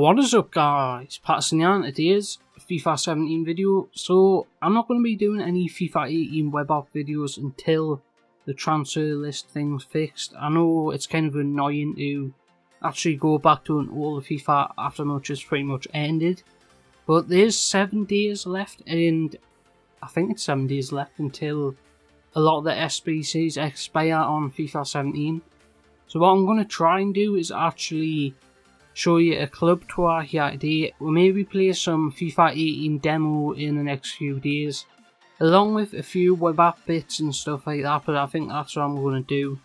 What is up guys, Patterson here, and today's FIFA 17 video. So I'm not going to be doing any FIFA 18 web app videos until the transfer list thing's fixed. I know it's kind of annoying to actually go back to an older FIFA after much has pretty much ended. But there's 7 days left, and I think it's 7 days left until a lot of the SBCs expire on FIFA 17. So what I'm going to try and do is actually show you a club tour here today. We'll maybe play some FIFA 18 demo in the next few days, along with a few web app bits and stuff like that, but I think that's what I'm going to do,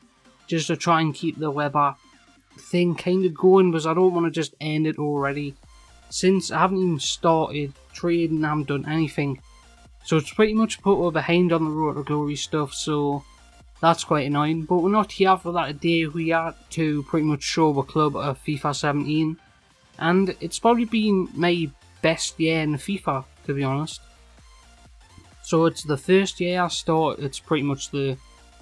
just to try and keep the web app thing kind of going, because I don't want to just end it already, since I haven't even started trading, I haven't done anything. So it's pretty much put us behind on the Road to Glory stuff, so that's quite annoying. But we're not here for that today, we are to pretty much show the club of FIFA 17. And it's probably been my best year in FIFA, to be honest. So it's the first year I started, it's pretty much the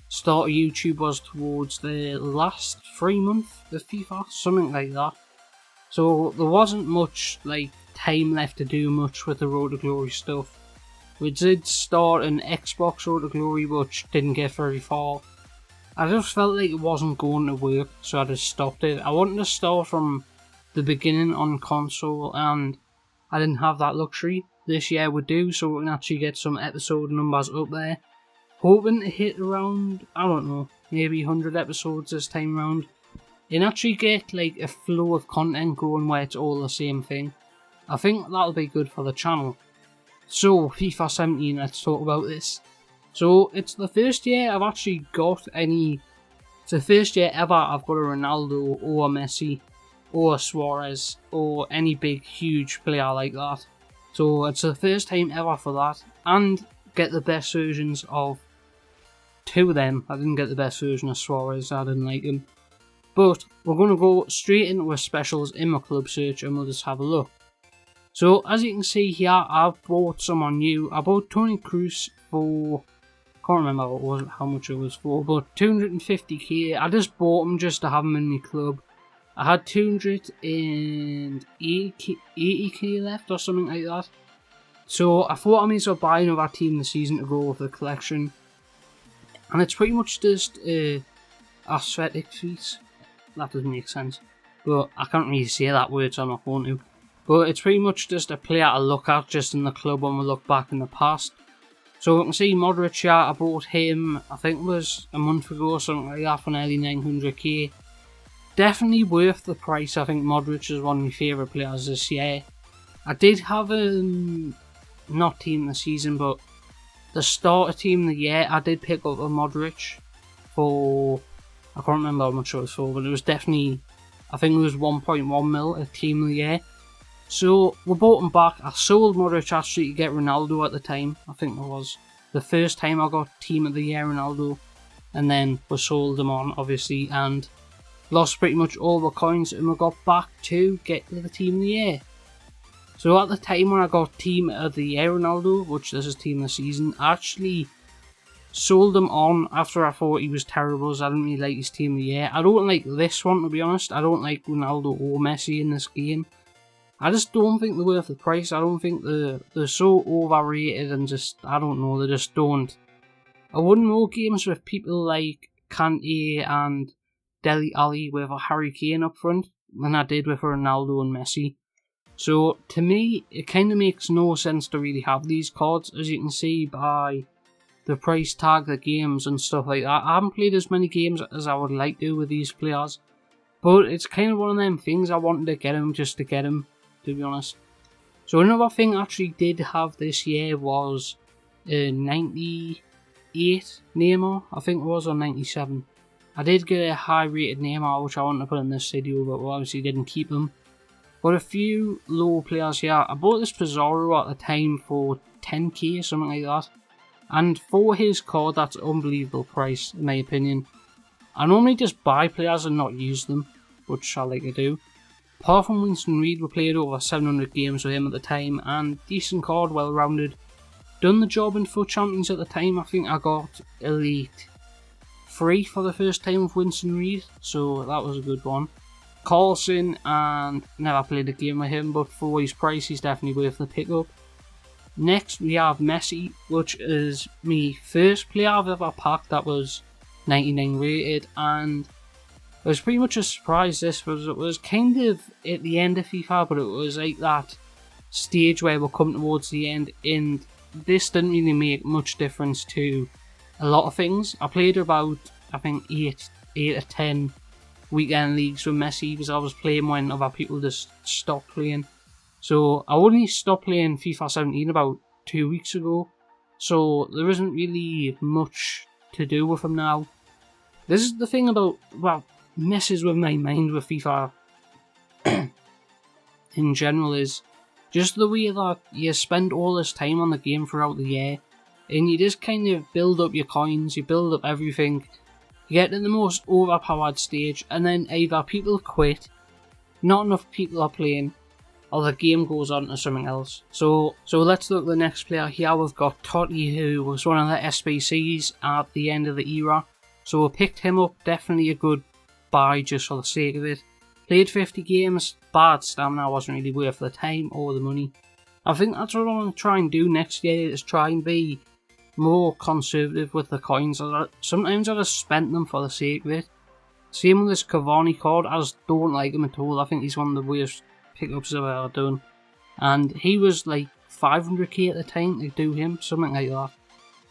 start of YouTube was towards the last 3 months of FIFA, something like that. So there wasn't much like time left to do much with the Road to Glory stuff. We did start an Xbox Road to Glory, which didn't get very far. I just felt like it wasn't going to work, so I just stopped it. I wanted to start from the beginning on console, and I didn't have that luxury. This year we do, so we can actually get some episode numbers up there. Hoping to hit around, I don't know, maybe 100 episodes this time around. And actually get like a flow of content going where it's all the same thing. I think that'll be good for the channel. So, FIFA 17, let's talk about this. So, it's the first year I've actually got any... It's the first year ever I've got a Ronaldo or a Messi or a Suarez or any big, huge player like that. So, it's the first time ever for that. And get the best versions of 2 of them. I didn't get the best version of Suarez, I didn't like him. But, we're going to go straight into our specials in my club search and we'll just have a look. So, as you can see here, I've bought someone new. I bought Toni Kroos for, can't remember how much it was for, but 250k. I just bought him just to have him in my club. I had 280k left or something like that. So, I thought I may as well buy another team this season to go with the collection. And it's pretty much just aesthetic piece. That doesn't make sense. But I can't really say that word, so I'm not going to. But it's pretty much just a player to look at just in the club when we look back in the past. So we can see Modric here, I bought him, I think it was a month ago or something like that for nearly 900k. Definitely worth the price. I think Modric is one of my favourite players this year. I did have not team of the season, but the starter team of the year, I did pick up a Modric for, I can't remember how much it was for, but it was definitely, I think it was 1.1 mil a team of the year. So, we bought him back. I sold Modric actually to get Ronaldo at the time. I think that was the first time I got Team of the Year Ronaldo. And then we sold him on, obviously, and lost pretty much all the coins. And we got back to get the Team of the Year. So, at the time when I got Team of the Year Ronaldo, which this is Team of the Season, I actually sold him on after I thought he was terrible, so I didn't really like his Team of the Year. I don't like this one, to be honest. I don't like Ronaldo or Messi in this game. I just don't think they're worth the price. I don't think they're so overrated and just, I don't know, they just don't. I wouldn't know games with people like Kante and Dele Alli with a Harry Kane up front than I did with Ronaldo and Messi. So to me, it kind of makes no sense to really have these cards, as you can see by the price tag, the games and stuff like that. I haven't played as many games as I would like to with these players, but it's kind of one of them things. I wanted to get them just to get them, to be honest. So another thing I actually did have this year was 98 Neymar, I think it was, or 97. I did get a high rated Neymar which I wanted to put in this video, but we obviously didn't keep them. But a few low players here. I bought this Pizarro at the time for 10k, something like that. And for his card, that's an unbelievable price in my opinion. I normally just buy players and not use them, which I like to do. Apart from Winston Reid, we played over 700 games with him at the time, and decent card, well rounded. Done the job in FUT17 at the time. I think I got Elite 3 for the first time with Winston Reid, so that was a good one. Carlson, and never played a game with him, but for his price he's definitely worth the pickup. Next we have Messi, which is my first player I've ever packed that was 99 rated, and it was pretty much a surprise. This was kind of at the end of FIFA, but it was like that stage where we're coming towards the end, and this didn't really make much difference to a lot of things. I played about, I think, 8 or 10 weekend leagues with Messi because I was playing when other people just stopped playing. So I only stopped playing FIFA 17 about 2 weeks ago, so there isn't really much to do with him now. This is the thing about, well, messes with my mind with FIFA in general, is just the way that you spend all this time on the game throughout the year, and you just kind of build up your coins, you build up everything, you get to the most overpowered stage, and then either people quit, not enough people are playing, or the game goes on to something else. So let's look at the next player here. We've got Totti, who was one of the SBCs at the end of the era. So we picked him up, definitely a good buy just for the sake of it. Played 50 games, bad stamina, wasn't really worth the time or the money. I think that's what I want to try and do next year, is try and be more conservative with the coins. Sometimes I just spent them for the sake of it. Same with this Cavani card, I just don't like him at all. I think he's one of the worst pickups I've ever done. And he was like 500k at the time to do him, something like that.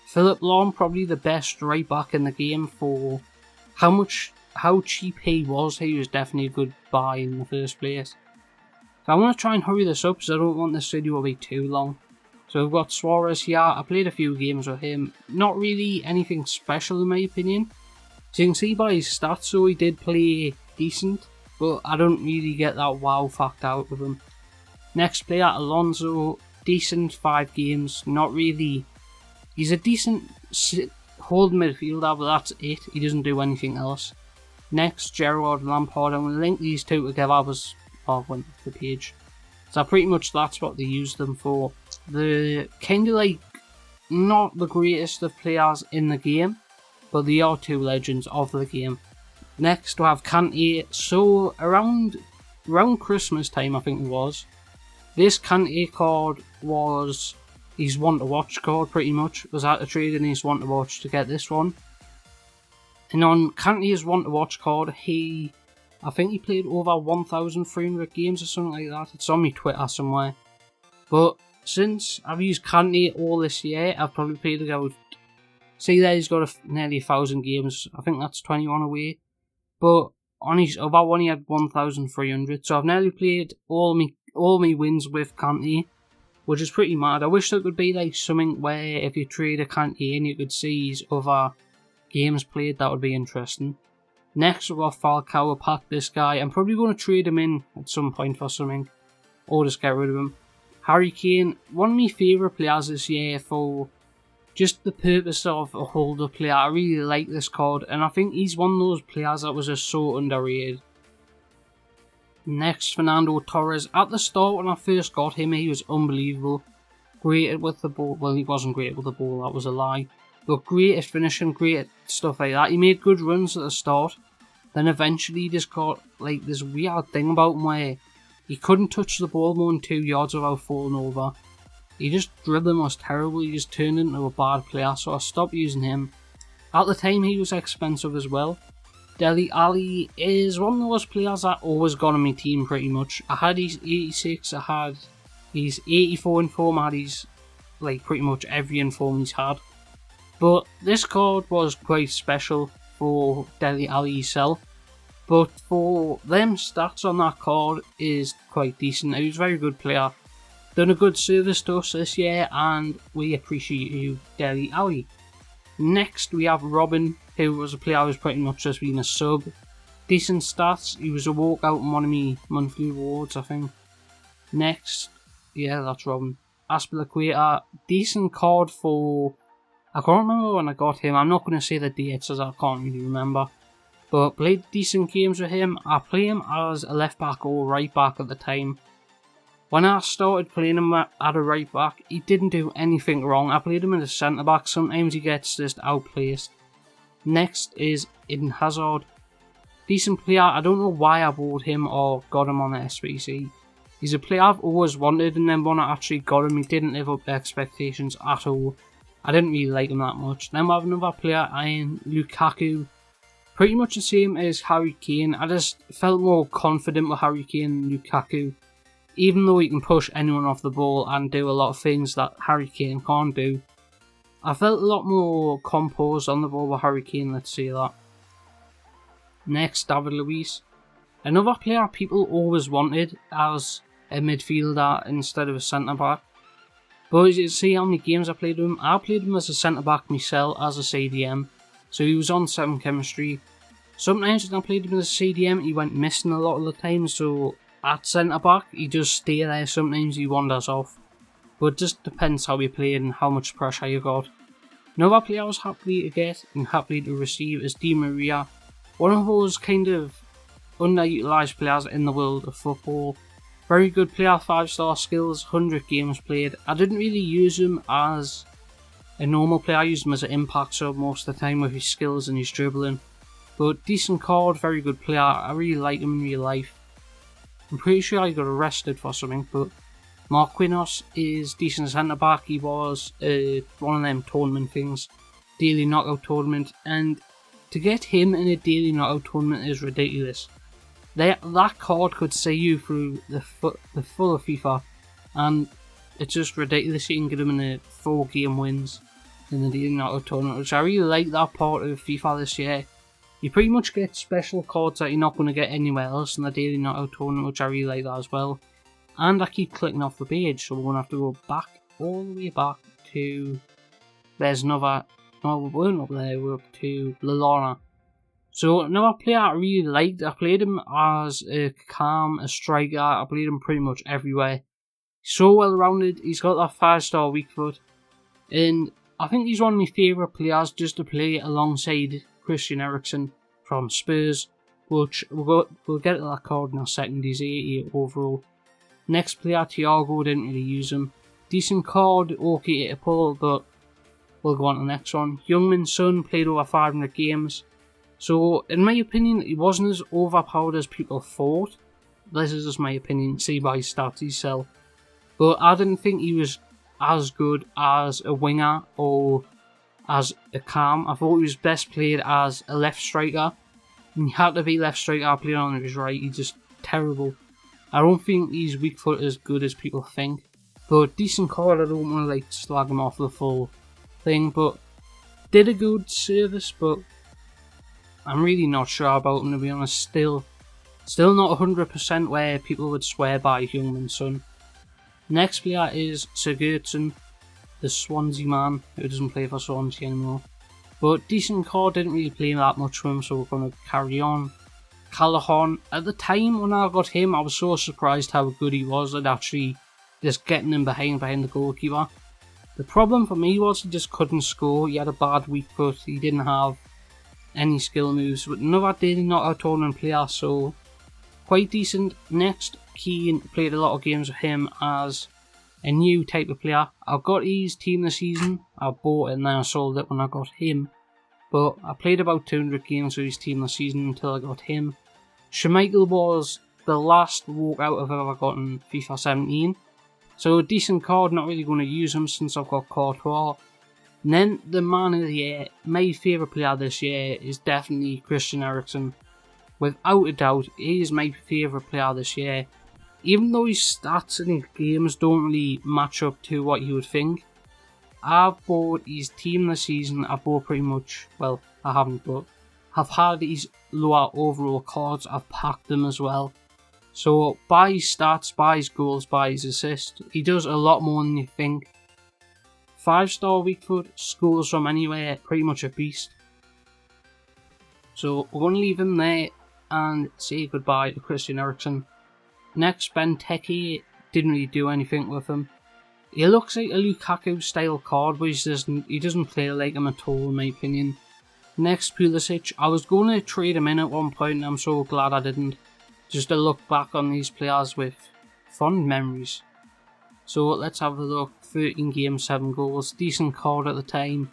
Philip Lahm, probably the best right back in the game for how cheap he was definitely a good buy in the first place. So I want to try and hurry this up because I don't want this video to be too long. So we've got Suarez here. I played a few games with him. Not really anything special in my opinion. So you can see by his stats, so he did play decent, but I don't really get that wow factor out of him. Next player, Alonso. Decent 5 games. Not really. He's a decent holding midfielder, but that's it. He doesn't do anything else. Next, Gerrard, Lampard. I'm going to link these two together as I went off the page. So pretty much that's what they use them for. They're kind of like not the greatest of players in the game, but they are two legends of the game. Next we have Kante. So around Christmas time, I think it was, this Kante card was his one to watch card pretty much. Was had to trade in his one to watch to get this one. And on Kante's one to watch card, I think he played over 1,300 games or something like that. It's on my Twitter somewhere. But since I've used Kante all this year, I've probably played about, see there he's got nearly 1,000 games. I think that's 21 away. But on his other one he had 1,300. So I've nearly played all my wins with Kante, which is pretty mad. I wish there could be like something where if you trade a Kante in, you could see his other games played. That would be interesting. Next we've got Falcao. I packed this guy. I'm probably going to trade him in at some point for something, or just get rid of him. Harry Kane, one of my favourite players this year for just the purpose of a holder player. I really like this card, and I think he's one of those players that was just so underrated. Next, Fernando Torres. At the start when I first got him, he was unbelievable. Great with the ball. Well, he wasn't great with the ball, that was a lie. But great at finishing, great at stuff like that. He made good runs at the start. Then eventually he just got like this weird thing about him where he couldn't touch the ball more than 2 yards without falling over. He just dribbling was terrible. He just turned into a bad player, so I stopped using him. At the time he was expensive as well. Dele Alli is one of those players that always got on my team pretty much. I had his 86, I had his 84 inform, I had his like pretty much every inform he's had. But this card was quite special for Dele Alli himself. But for them stats on that card is quite decent. He was a very good player. Done a good service to us this year, and we appreciate you, Dele Alli. Next we have Robin, who was a player who was pretty much just being a sub. Decent stats. He was a walkout in one of my monthly rewards, I think. Next, yeah, that's Robin. Aspilicueta, decent card for, I can't remember when I got him. I'm not going to say the dates as I can't really remember. But played decent games with him. I play him as a left back or right back at the time. When I started playing him at a right back, he didn't do anything wrong. I played him as a centre back. Sometimes he gets just outplaced. Next is Eden Hazard. decent player. I don't know why I bought him or got him on the SBC. He's a player I've always wanted, and then when I actually got him, he didn't live up to expectations at all. I didn't really like him that much. Then we have another player in Lukaku. Pretty much the same as Harry Kane. I just felt more confident with Harry Kane than Lukaku. Even though he can push anyone off the ball and do a lot of things that Harry Kane can't do, I felt a lot more composed on the ball with Harry Kane, let's say that. Next, David Luiz. Another player people always wanted as a midfielder instead of a centre-back. But as you see how many games I played with him, I played him as a centre-back myself, as a CDM. So he was on 7 chemistry. Sometimes when I played him as a CDM, he went missing a lot of the time, so at centre-back, he does stay there. Sometimes he wanders off. But it just depends how you play and how much pressure you got. Another player I was happy to get and happy to receive is Di Maria. One of those kind of underutilised players in the world of football. Very good player, 5-star skills, 100 games played. I didn't really use him as a normal player. I used him as an impact sub most of the time with his skills and his dribbling. But decent card, very good player. I really like him in real life. I'm pretty sure I got arrested for something, but Marquinhos is decent centre back. He was one of them tournament things, daily knockout tournament, and to get him in a daily knockout tournament is ridiculous. That card could see you through the full of FIFA, and it's just ridiculous. You can get him in a 4-game wins in the daily knockout tournament, which I really like that part of FIFA this year. You pretty much get special cards that you're not going to get anywhere else in the daily knockout tournament, which I really like that as well. And I keep clicking off the page, so we're going to have to go back, all the way back to... There's another... No, we weren't up there, we're up to Lallana. So another player I really liked, I played him as a cam, a striker, I played him pretty much everywhere. He's so well rounded, he's got that 5-star weak foot. And I think he's one of my favourite players just to play alongside Christian Eriksen from Spurs, which we'll get to that card in a second. He's 88 overall. Next player, Thiago, didn't really use him. Decent card, okay to pull, but we'll go on to the next one. Youngmin Son played over 500 games. So, in my opinion, he wasn't as overpowered as people thought. This is just my opinion, see by his stats himself. But I didn't think he was as good as a winger or as a cam. I thought he was best played as a left striker. And he had to be left striker, I played on his right, he's just terrible. I don't think he's weak foot as good as people think. But decent card, I don't want to like slag him off the full thing, but did a good service, but I'm really not sure about him, to be honest. Still not 100% where people would swear by Youngmin Son. Next player is Sigurdsson, the Swansea man, who doesn't play for Swansea anymore. But decent card, didn't really play that much with him, so we're going to carry on. Callahan, at the time when I got him, I was so surprised how good he was at actually just getting him behind the goalkeeper. The problem for me was he just couldn't score, he had a bad weak foot, he didn't have any skill moves, but another daily knockout tournament player, so quite decent. Next, Keane, played a lot of games with him as a new type of player. I got his team this season, I bought it and then I sold it when I got him. But I played about 200 games with his team this season until I got him. Schmeichel was the last walkout I've ever got in FIFA 17. So a decent card, not really going to use him since I've got Courtois. And then the man of the year, my favourite player this year is definitely Christian Eriksen. Without a doubt, he is my favourite player this year. Even though his stats and his games don't really match up to what you would think. I've bought his team this season, I've bought pretty much, well, I haven't, but I've had his lower overall cards, I've packed them as well. So, by his stats, by his goals, by his assists, he does a lot more than you think. 5-star weak foot, scores from anywhere, pretty much a beast. So, we're going to leave him there and say goodbye to Christian Eriksen. Next, Benteke, didn't really do anything with him. He looks like a Lukaku style card, but he doesn't play like him at all in my opinion. Next, Pulisic. I was going to trade him in at one point and I'm so glad I didn't. Just to look back on these players with fond memories. So let's have a look. 13 games, 7 goals. Decent card at the time.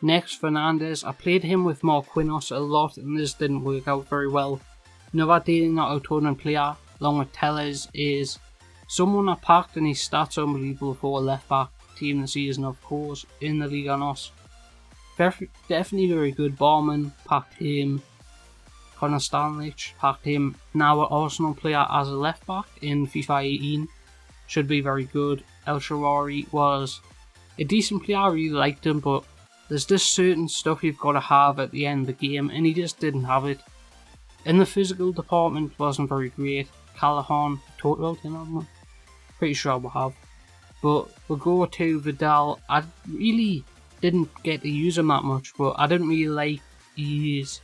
Next, Fernandez. I played him with Marquinhos a lot and this didn't work out very well. Another daily knockout tournament player, along with Tellez, is someone I packed and his stats are unbelievable for a left back team this season, of course, in the Liga NOS. Definitely very good. Barman, packed him. Connor Stanlich, packed him. Now an Arsenal player as a left back in FIFA 18. Should be very good. El Shaarawy was a decent player, I really liked him, but there's just certain stuff you've got to have at the end of the game, and he just didn't have it. In the physical department, wasn't very great. Callahan, talked about him, haven't we? Pretty sure we have. But we'll go to Vidal. I really didn't get to use him that much, but I didn't really like he's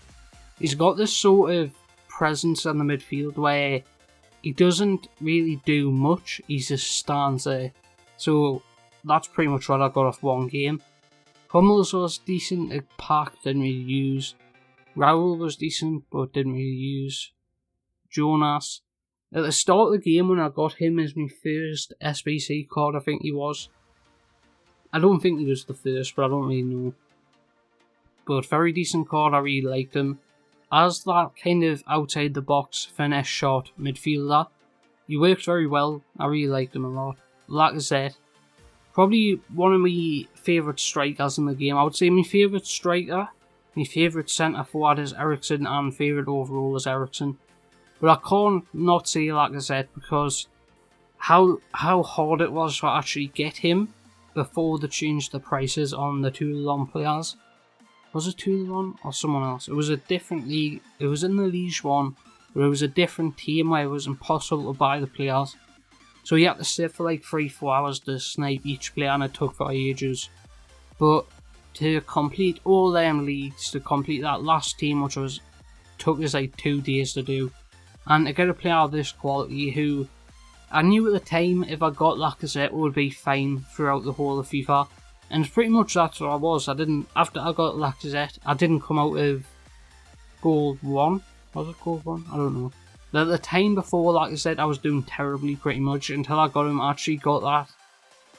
got this sort of presence in the midfield where he doesn't really do much, he just stands there. So that's pretty much what I got off one game. Hummels was decent, a pack, didn't really use. Raul was decent, but didn't really use. Jonas. At the start of the game when I got him as my first SBC card, I think he was. I don't think he was the first, but I don't really know. But very decent card, I really liked him. As that kind of outside the box finesse shot midfielder, he works very well, I really liked him a lot. Lacazette, probably one of my favourite strikers in the game. I would say my favourite striker, my favourite centre forward is Eriksen, and favourite overall is Eriksen. But I can't not say Lacazette because how hard it was to actually get him before they changed the prices on the Toulon players. Was it Toulon or someone else? It was a different league. It was in the Ligue 1, but it was a different team where it was impossible to buy the players. So you had to sit for like 3-4 hours to snipe each player, and it took for ages. But to complete all them leagues, to complete that last team, which took us like 2 days to do, and to get a player of this quality who I knew at the time if I got Lacazette it would be fine throughout the whole of FIFA. And pretty much that's what I was. After I got Lacazette, I didn't come out of Gold 1. Was it Gold 1? I don't know. But at the time before Lacazette, I was doing terribly pretty much until I got him. I actually got that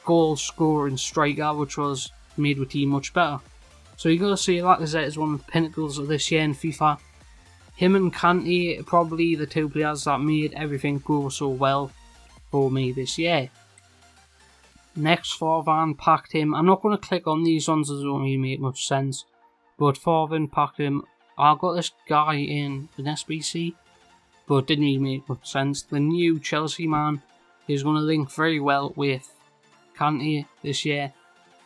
goal scoring striker, which was made the team much better. So you gotta say Lacazette is one of the pinnacles of this year in FIFA. Him and Kante are probably the two players that made everything go so well for me this year. Next, Farvan, packed him. I'm not going to click on these ones that don't really make much sense. But Farvan, packed him. I got this guy in an SBC, but it didn't really make much sense. The new Chelsea man is going to link very well with Kante this year.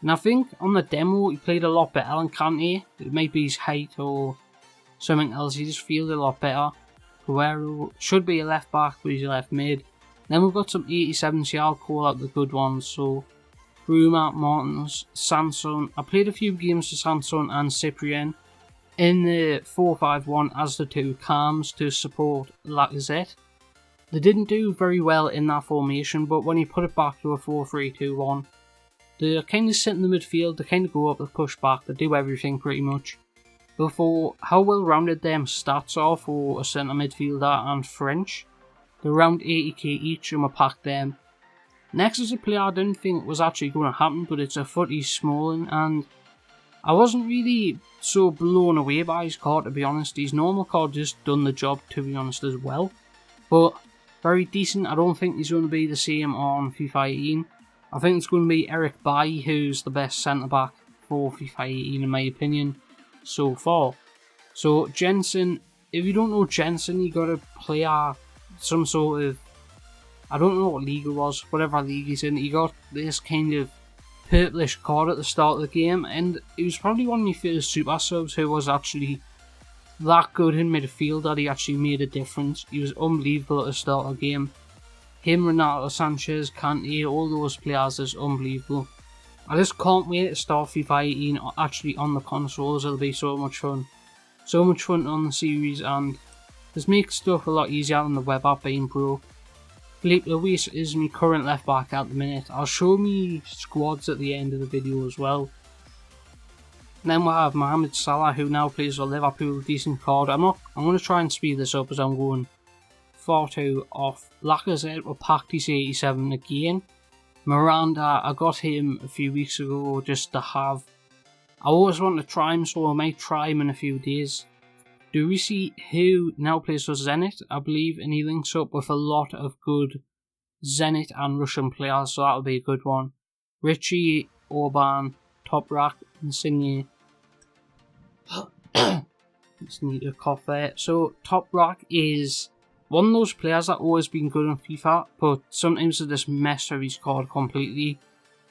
And I think on the demo he played a lot better than Kante. It might be his height or something else. He just feels a lot better. Guerrero should be a left back, but he's a left mid. Then we've got some 87s here, I'll call out the good ones. So, Bruma, Martins, Sanson. I played a few games to Sanson and Cyprien in the 4-5-1 as the two cams to support Lacazette. They didn't do very well in that formation, but when you put it back to a 4-3-2-1, they kind of sit in the midfield, they kind of go up, they push back, they do everything pretty much. But for how well rounded them stats are for a centre midfielder and French, they're around 80k each and we packed them. Next is a player I didn't think was actually going to happen, but it's a Footy Smalling, and I wasn't really so blown away by his card, to be honest. His normal card just done the job, to be honest, as well. But very decent. I don't think he's going to be the same on FIFA 18. I think it's going to be Eric Bailly who's the best centre back for FIFA 18 in my opinion so far. So Jensen, if you don't know Jensen, you got to play some sort of, I don't know what league it was, whatever league he's in. He got this kind of purplish card at the start of the game, and he was probably one of my first super subs who was actually that good in midfield that he actually made a difference. He was unbelievable at the start of the game. Him, Renato Sanchez, Kante, all those players is unbelievable. I just can't wait to start FIFA 18 actually on the consoles. It'll be so much fun. So much fun on the series, and this makes stuff a lot easier than the web app being broke. Philippe Luis is my current left back at the minute. I'll show me squads at the end of the video as well. And then we'll have Mohamed Salah, who now plays for Liverpool, decent card. I'm going to try and speed this up as I'm going far too off. Lacazette will pack his 87 again. Miranda, I got him a few weeks ago just to have I always want to try him, so I might try him in a few days. Do we see who now plays for Zenit, I believe, and he links up with a lot of good Zenit and Russian players, so that'll be a good one. Richie, Orban, Toprak, Insigne. Just need a cough there. So Toprak is one of those players that always been good in FIFA, but sometimes they just mess with his card completely.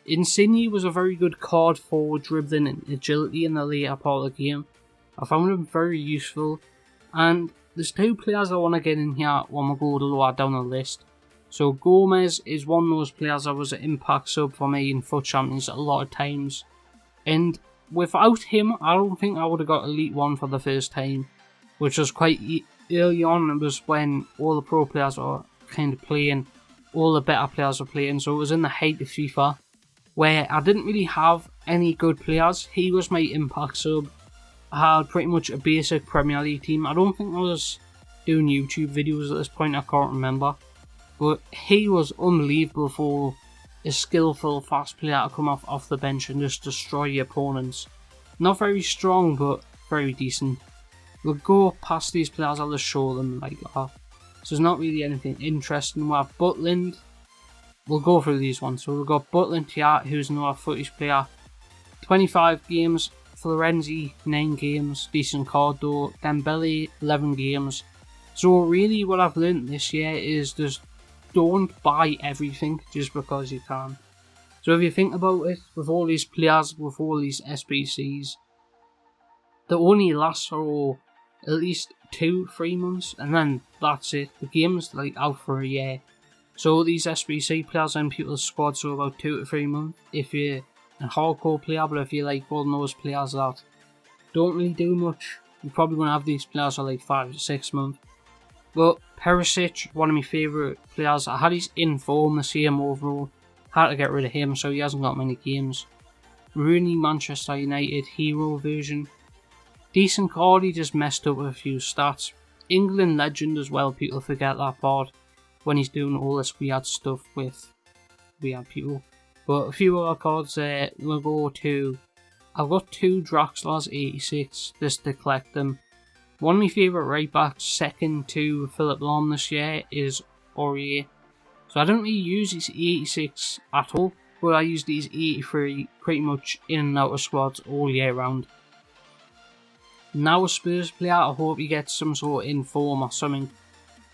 Insigne was a very good card for dribbling and agility in the later part of the game. I found him very useful, and there's two players I want to get in here when we go lower down the list. So Gomez is one of those players that was an impact sub for me in FUT Champions a lot of times, and without him I don't think I would have got Elite 1 for the first time, which was quite early on. It was when all the pro players were kind of playing, all the better players were playing, so it was in the height of FIFA, where I didn't really have any good players. He was my impact sub. I had pretty much a basic Premier League team. I don't think I was doing YouTube videos at this point, I can't remember. But he was unbelievable for a skillful, fast player to come off the bench and just destroy your opponents. Not very strong, but very decent. We'll go past these players, I'll just show them like that. So there's not really anything interesting. We have Butland. We'll go through these ones. So we've got Butland here, who's another footage player. 25 games. Florenzi, 9 games. Decent card though. Dembele, 11 games. So really what I've learnt this year is just don't buy everything just because you can. So if you think about it, with all these players, with all these SBCs, they only last for at least 2-3 months, and then that's it. The game's like out for a year. So these SBC players in people's squads are about 2 to 3 months if you're a hardcore player, but if you like one of those players that don't really do much, you're probably going to have these players for like 5 to 6 months. But Perisic, one of my favourite players, I had his in form the same overall, had to get rid of him so he hasn't got many games. Rooney, Manchester United hero version. Decent card, he just messed up with a few stats. England legend as well, people forget that part when he's doing all this weird stuff with weird people. But a few other cards there, we'll go to, I've got 2 Draxlers 86 just to collect them. One of my favourite right backs, second to Philip Lahm this year, is Aurier. So I don't really use these 86 at all, but I use these 83 pretty much in and out of squads all year round. Now a Spurs player, I hope he gets some sort of inform or something,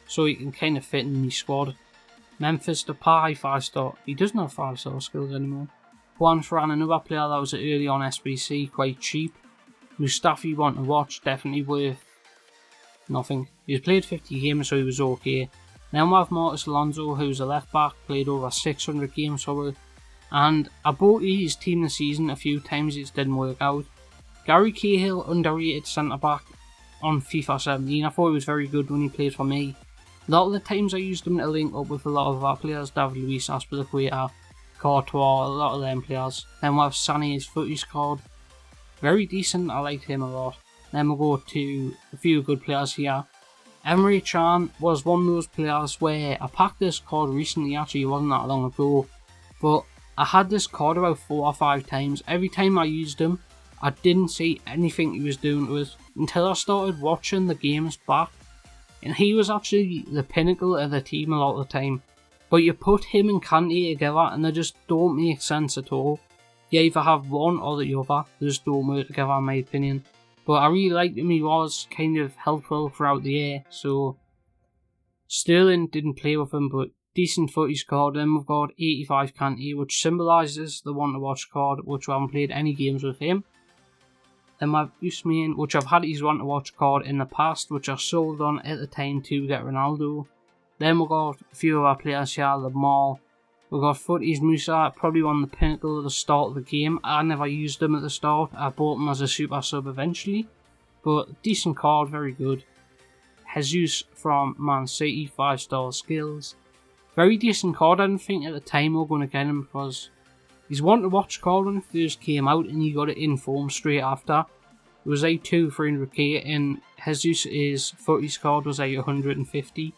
so he can kind of fit in my squad. Memphis Depay, 5-star. He doesn't have 5-star skills anymore. Juan Ferran, another player that was early on SBC, quite cheap. Mustafi, want to watch, definitely worth nothing. He's played 50 games, so he was okay. Then we have Marcus Alonso, who's a left back, played over 600 games for it. And I bought his team this season a few times, it didn't work out. Gary Cahill, underrated centre back on FIFA 17. I thought he was very good when he played for me. A lot of the times I used him to link up with a lot of our players, David Luiz, Aspilicueta, Courtois, a lot of them players. Then we have Sané's footage card. Very decent, I liked him a lot. Then we'll go to a few good players here. Emre Can was one of those players where I packed this card recently, actually it wasn't that long ago. But I had this card about 4 or 5 times. Every time I used him, I didn't see anything he was doing to it until I started watching the games back. And he was actually the pinnacle of the team a lot of the time. But you put him and Kante together and they just don't make sense at all. You either have one or the other, they just don't work together in my opinion. But I really liked him, he was kind of helpful throughout the year. So Sterling didn't play with him, but decent footage card. Then we've got 85 Kante, which symbolises the one to watch card, which I haven't played any games with him. Then we have Usman, which I've had his one to watch card in the past, which I sold on at the time to get Ronaldo. Then we've got a few of our players here, Lamar. We've got Footies Musa, probably one of the pinnacle at the start of the game. I never used him at the start, I bought him as a super sub eventually. But decent card, very good. Jesus from Man City, 5-star skills. Very decent card, I didn't think at the time we were going to get him because he's one to watch card when it first came out and he got it in form straight after. It was like 300k and Jesus' footies card was like 150.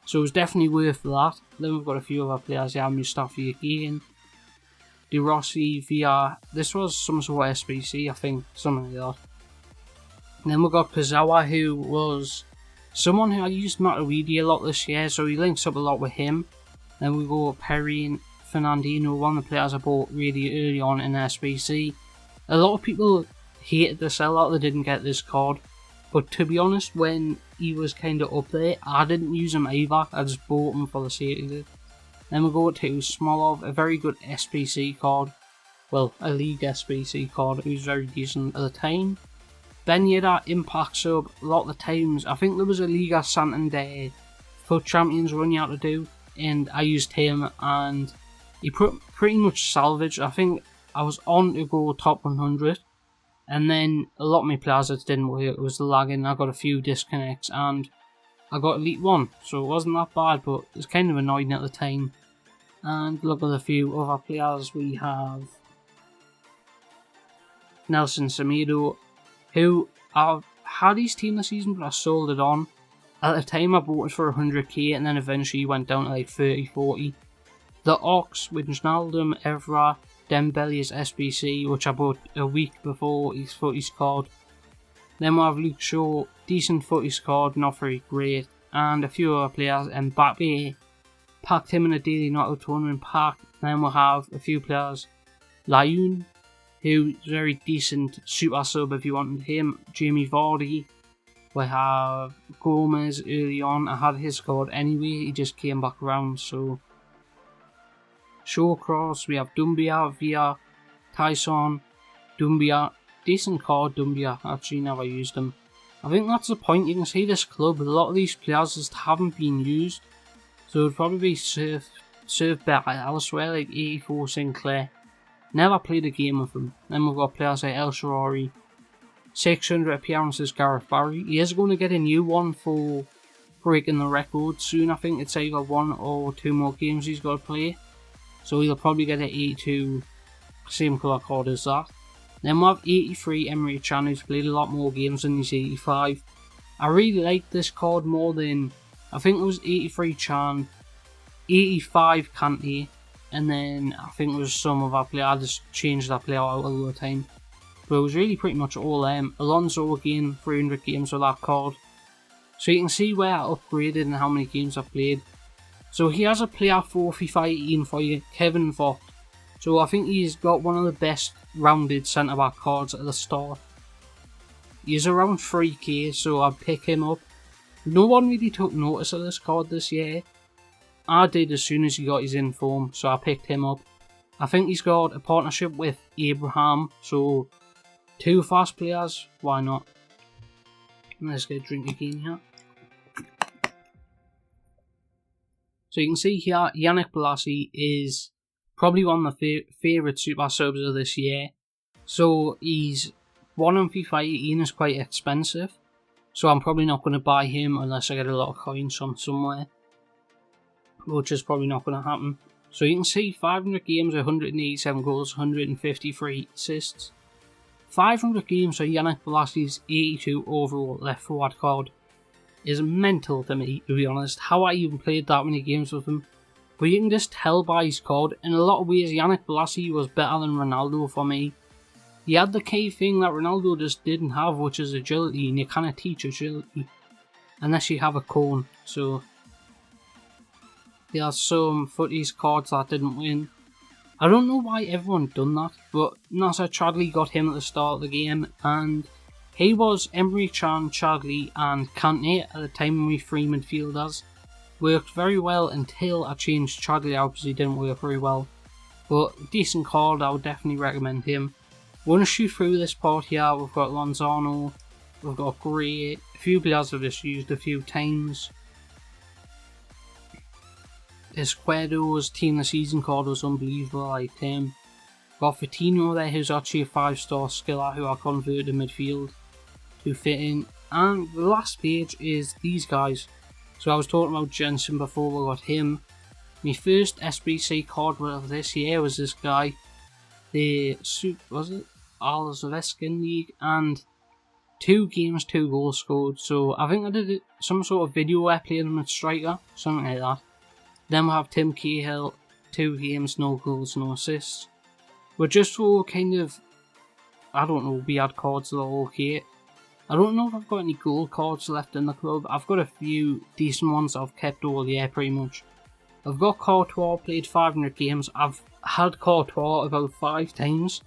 So it was definitely worth that. Then we've got a few other players here, Mustafi again. De Rossi via, this was some sort of SBC, I think, something like that. And then we got Kazawa, who was someone who I used Matuidi a lot this year, so he links up a lot with him. Then we go Perry and Fernandinho, one of the players I bought really early on in SBC. A lot of people hated the sellout, they didn't get this card. But to be honest, when he was kind of up there, I didn't use him either, I just bought him for the sake of it. Then we go to Smolov, a very good SBC card. Well, a league SBC card, who's very decent at the time. Ben Yedder, Impact sub, a lot of the times, I think there was a Liga Santander FUT Champions run you had to do, and I used him, and he pretty much salvaged. I think I was on to go top 100, and then a lot of my players that didn't work, it was lagging, I got a few disconnects, and I got Elite 1, so it wasn't that bad, but it was kind of annoying at the time. And look at a few other players. We have Nelson Semedo, who I've had his team this season, but I sold it on. At the time I bought it for 100k, and then eventually went down to like 30-40. The Ox with Ronaldo, Evra, Dembele's SBC, which I bought a week before his footies card. Then we have Luke Shaw, decent footies card, not very great, and a few other players. Mbappe, packed him in a daily knockout tournament pack. Then we'll have a few players. Lyon, who's very decent super sub if you wanted him. Jamie Vardy. We have Gomez early on. I had his card anyway, he just came back around, so. Shawcross, we have Dumbia, Via, Tyson, Dumbia. Decent card, Dumbia. Actually never used him. I think that's the point. You can see this club, a lot of these players just haven't been used. So it would probably be served better elsewhere, like 84 Sinclair. Never played a game with him. Then we've got players like El Shaarawy. 600 appearances, Gareth Barry. He is going to get a new one for breaking the record soon. I think it's either 1 or 2 more games he's got to play. So he'll probably get an 82, same colour card as that. Then we'll have 83 Emre Can, who's played a lot more games than his 85. I really like this card more than, I think it was 83 Can, 85 Kante, and then I think it was some of our players. I just changed that player out all the time. But it was really pretty much all them. Alonso again, 300 games with that card. So you can see where I upgraded and how many games I've played. So he has a player for FIFA 18 for you, Kevin Vogt. So I think he's got one of the best rounded centre back cards at the start. He's around 3k, so I'd pick him up. No one really took notice of this card this year. I did as soon as he got his inform, so I picked him up. I think he's got a partnership with Abraham, so 2 fast players, why not? Let's get a drink again here. So you can see here, Yannick Bolasie is probably one of my favourite super subs of this year. So he's one on FIFA 18 is quite expensive. So I'm probably not going to buy him unless I get a lot of coins from somewhere. Which is probably not going to happen. So you can see 500 games, 187 goals, 153 assists. 500 games for Yannick Bolasie's 82 overall left forward card is mental to me, to be honest. How I even played that many games with him. But you can just tell by his card. In a lot of ways, Yannick Bolasie was better than Ronaldo for me. He had the key thing that Ronaldo just didn't have, which is agility, and you can't teach agility unless you have a cone. So there are some footies cards that didn't win. I don't know why everyone done that, but Nasser Chadli got him at the start of the game, and he was Emre Can, Chadli and Kante at the time when we 3 midfielders. Worked very well until I changed Chadli out because he didn't work very well. But decent card, I would definitely recommend him. We're going to shoot through this part here. We've got Lozano, we've got Gray, a few players I've just used a few times. Esquerdo's team of the season card was unbelievable, I liked him. Got Coutinho there, who's actually a 5-star skiller who I converted to midfield to fit in. And the last page is these guys. So I was talking about Jensen before, we got him. My first SBC card of this year was this guy. The was it? Allsvenskan League, and 2 games, 2 goals scored. So I think I did some sort of video where I played him at striker, something like that. Then we have Tim Cahill, 2 games, no goals, no assists. But just for kind of, I don't know, weird cards that are okay. I don't know if I've got any gold cards left in the club. I've got a few decent ones I've kept all year pretty much. I've got Courtois, played 500 games. I've had Courtois about 5 times.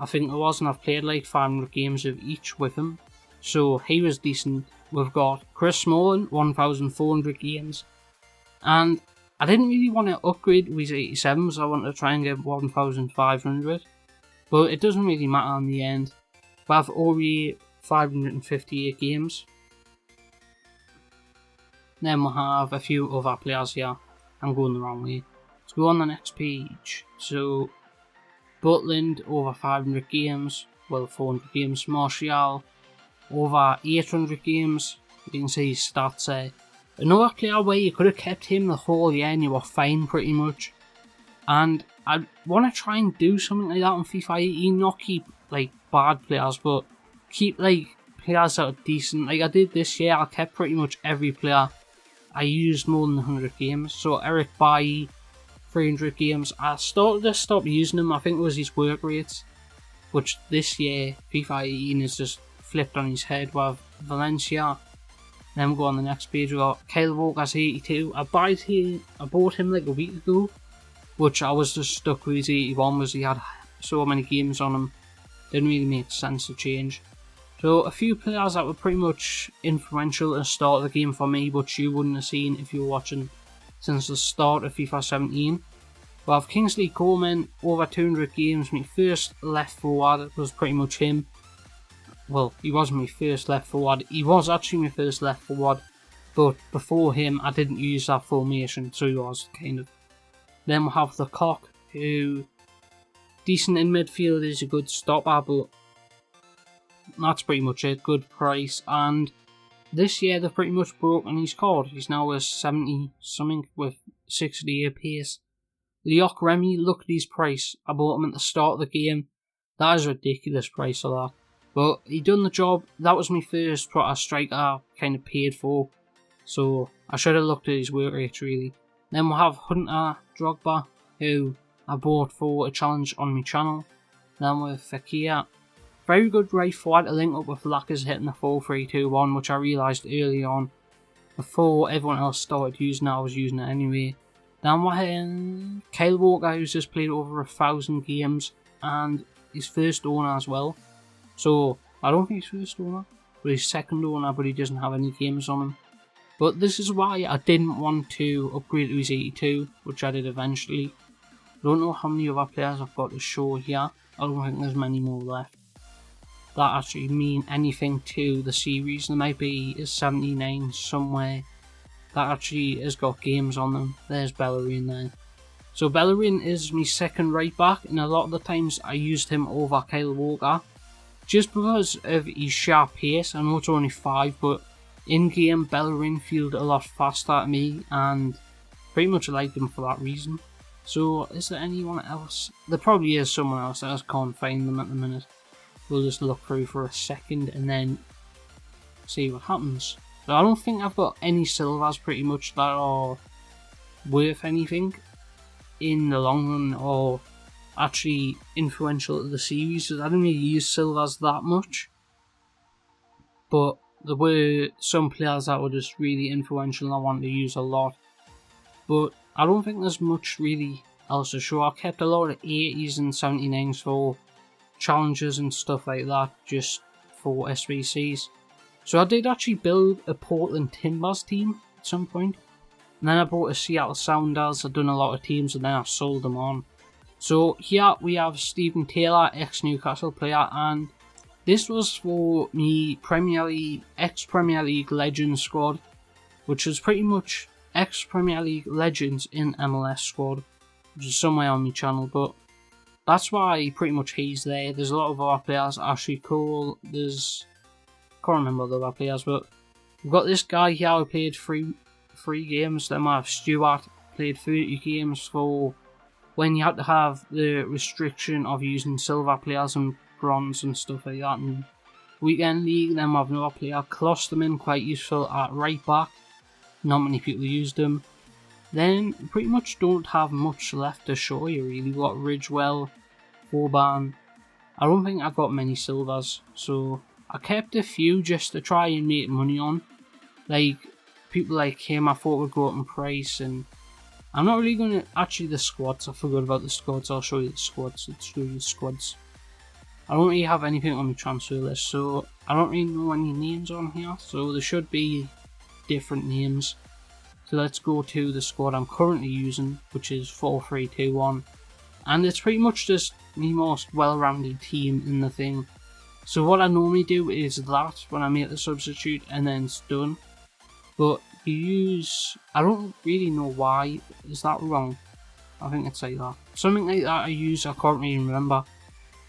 I think it was, and I've played like 500 games of each with him. So he was decent. We've got Chris Smalling, 1,400 games. And I didn't really want to upgrade to his 87, so I wanted to try and get 1,500. But it doesn't really matter in the end. We have Ori, 558 games. Then we'll have a few other players here. I'm going the wrong way. Let's go on the next page. So, Butland, over 500 games. Well, 400 games. Martial, over 800 games. You can see his stats there. Another player where you could have kept him the whole year and you were fine pretty much. And I want to try and do something like that on FIFA 18. Not keep like bad players, but keep like players that are decent. Like I did this year, I kept pretty much every player I used more than 100 games. So Eric Bailly, 300 games. I started to stop using him. I think it was his work rates, which this year FIFA 18 is just flipped on his head with Valencia. Then we'll go on the next page. We got Kyle Walker's 82. I bought him like a week ago, which I was just stuck with his 81 because he had so many games on him. Didn't really make sense to change. So a few players that were pretty much influential at the start of the game for me, but you wouldn't have seen if you were watching since the start of FIFA 17. We have Kingsley Coleman, over 200 games. My first left forward was pretty much him. Well, he wasn't my first left forward. He was actually my first left forward, but before him I didn't use that formation, so he was kind of. Then we'll have the Cock, who decent in midfield, is a good stopper, but that's pretty much it. Good price, and this year they've pretty much broken his card. He's now a 70 something with 60 pace. Leok Remy, look at his price. I bought him at the start of the game. That is a ridiculous price for that. But he done the job. That was my first proper striker I kind of paid for. So I should have looked at his work rate really. Then we'll have Hunter Drogba, who I bought for a challenge on my channel. Then with Fekir. Very good right forward to link up with Lackers hitting the 4-3-2-1, which I realised early on. Before everyone else started using it, I was using it anyway. Then we're hitting Kyle Walker, who's just played over 1,000 games, and his first owner as well. So, I don't think he's first owner, but he's second owner, but he doesn't have any games on him. But this is why I didn't want to upgrade to his 82, which I did eventually. I don't know how many other players I've got to show here. I don't think there's many more left that actually mean anything to the series. There might be a 79 somewhere that actually has got games on them. There's Bellerin there. So Bellerin is my second right back, and a lot of the times I used him over Kyle Walker just because of his sharp pace. I know it's only 5, but in game Bellerin feels a lot faster to me, and pretty much like him for that reason. So is there anyone else? There probably is someone else, I just can't find them at the minute. We'll just look through for a second and then see what happens. So I don't think I've got any silvers pretty much that are worth anything in the long run or actually influential to the series, because I didn't really use silvers that much. But there were some players that were just really influential and I wanted to use a lot. But I don't think there's much really else to show. I kept a lot of 80s and 79s for challenges and stuff like that, just for SBCs. So I did actually build a Portland Timbers team at some point. And then I bought a Seattle Sounders. I've done a lot of teams and then I sold them on. So here we have Stephen Taylor, ex-Newcastle player, and this was for me ex-Premier League Legends squad, which was pretty much ex-Premier League Legends in MLS squad, which is somewhere on my channel, but that's why pretty much he's there. There's a lot of other players, Ashley Cole, can't remember the other players, but we've got this guy here who played three games. Then we have Stewart, played 30 games for when you had to have the restriction of using silver players and bronze and stuff like that in Weekend League. Then we have another player, Klosterman, quite useful at right back. Not many people used him. Then pretty much don't have much left to show you really. We've got Ridgewell, 4-band. I don't think I've got many silvers, so I kept a few just to try and make money on. Like, people like him I thought would go up in price, and I'm not really going to, actually the squads, I forgot about the squads, I'll show you the squads, let's show you the squads. I don't really have anything on the transfer list, so I don't really know any names on here, so there should be different names. So let's go to the squad I'm currently using, which is 4-3-2-1, and it's pretty much just the most well-rounded team in the thing. So what I normally do is that when I make the substitute, and then it's done. But you use, I don't really know why, is that wrong? I think it's like that. Something like that I use, I can't really remember.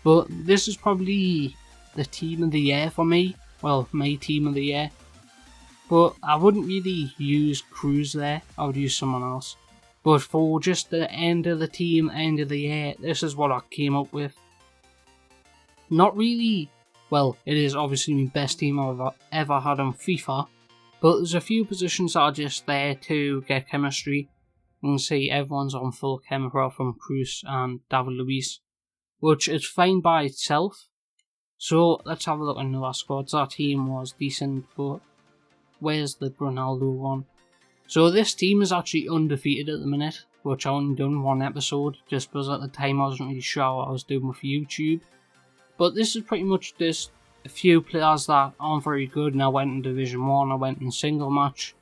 But this is probably the team of the year for me, well, my team of the year. But I wouldn't really use Cruz there, I would use someone else. But for just the end of the team, end of the year, this is what I came up with. Not really, well, it is obviously my best team I've ever had on FIFA. But there's a few positions that are just there to get chemistry. You can see everyone's on full chem apart from Cruz and David Luiz, which is fine by itself. So let's have a look at our squads. Our team was decent, but where's the Ronaldo one? So this team is actually undefeated at the minute, which I only done one episode, just because at the time I wasn't really sure what I was doing with YouTube. But this is pretty much just a few players that aren't very good, and I went in Division 1, I went in single match.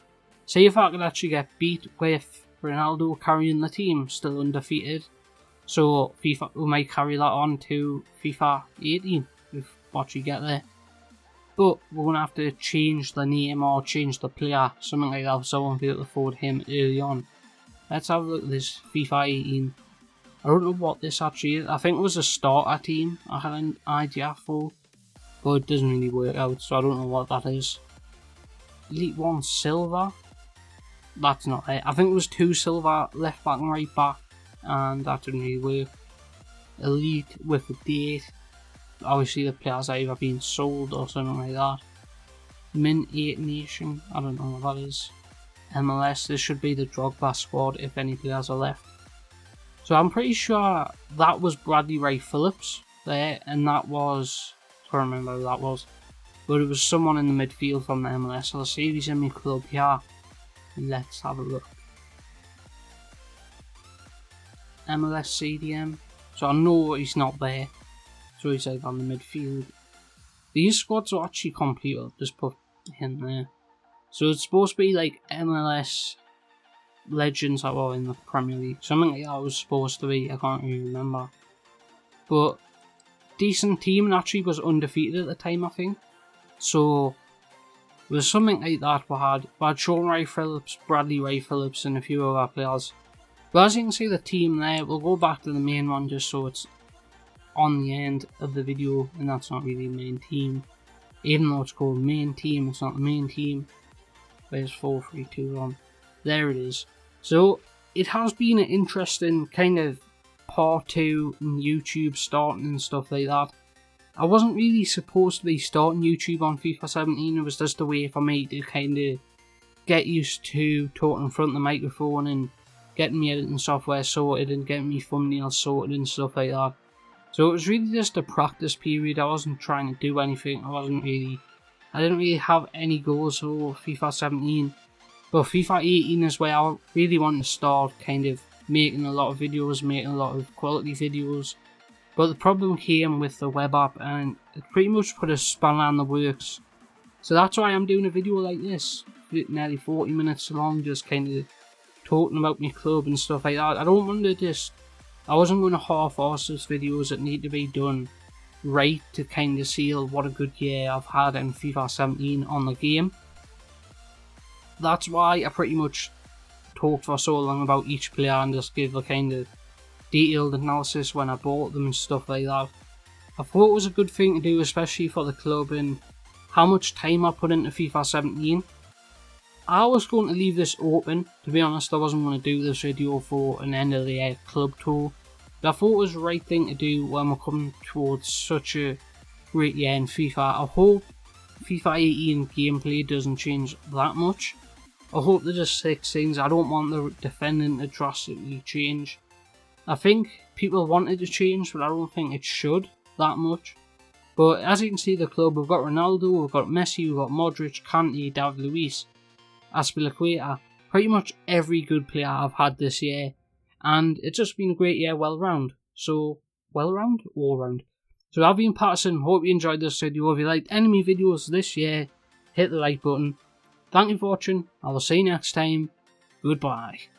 See if I could actually get beat with Ronaldo carrying the team, still undefeated. So FIFA, we might carry that on to FIFA 18, if what you get there. But we're going to have to change the name or change the player, something like that, so I won't be able to afford him early on. Let's have a look at this FIFA 18. I don't know what this actually is. I think it was a starter team I had an idea for, but it doesn't really work out, so I don't know what that is. Elite 1 silver? That's not it. I think it was 2 silver left back and right back, and that didn't really work. Elite with a date. Obviously the players are either being sold or something like that. Min 8 Nation, I don't know what that is. MLS, this should be the Drogba squad if any players are left. So I'm pretty sure that was Bradley Ray Phillips there, and that was, I can't remember who that was, but it was someone in the midfield from the MLS. I'll see if he's in my club here. Let's have a look. MLS CDM, so I know he's not there. So he's like on the midfield. These squads are actually complete. I'll just put him there. So it's supposed to be like MLS legends that were in the Premier League. Something like that was supposed to be. I can't really remember. But decent team, and actually was undefeated at the time, I think. So it was something like that. We had Sean Ray Phillips, Bradley Ray Phillips, and a few other players. But as you can see, the team there. We'll go back to the main one just so it's on the end of the video, and that's not really the main team. Even though it's called main team, it's not the main team. Where's 4-3-2-1? There it is. So it has been an interesting kind of part 2 in YouTube starting and stuff like that. I wasn't really supposed to be starting YouTube on FIFA 17. It was just a way for me to kind of get used to talking in front of the microphone and getting my editing software sorted and getting my thumbnails sorted and stuff like that. So it was really just a practice period. I wasn't trying to do anything. I didn't really have any goals for FIFA 17. But FIFA 18 is where I really want to start kind of making a lot of videos, making a lot of quality videos. But the problem came with the web app, and it pretty much put a spanner in the works. So that's why I'm doing a video like this, nearly 40 minutes long, just kind of talking about my club and stuff like that. I wasn't going to half-arse this videos that need to be done right to kind of seal what a good year I've had in FIFA 17 on the game. That's why I pretty much talked for so long about each player and just give a kind of detailed analysis when I bought them and stuff like that. I thought it was a good thing to do, especially for the club and how much time I put into FIFA 17. I was going to leave this open. To be honest, I wasn't going to do this video for an end of the year club tour. But I thought it was the right thing to do when we're coming towards such a great year in FIFA. I hope FIFA 18 gameplay doesn't change that much. I hope they just fix things. I don't want the defending to drastically change. I think people wanted to change, but I don't think it should that much. But as you can see, the club, we've got Ronaldo, we've got Messi, we've got Modric, Kante, David Luiz, Azpilicueta, pretty much every good player I've had this year, and it's just been a great year all round. So I've been Patterson, hope you enjoyed this video. If you liked any of my videos this year, hit the like button. Thank you for watching, I will see you next time, goodbye.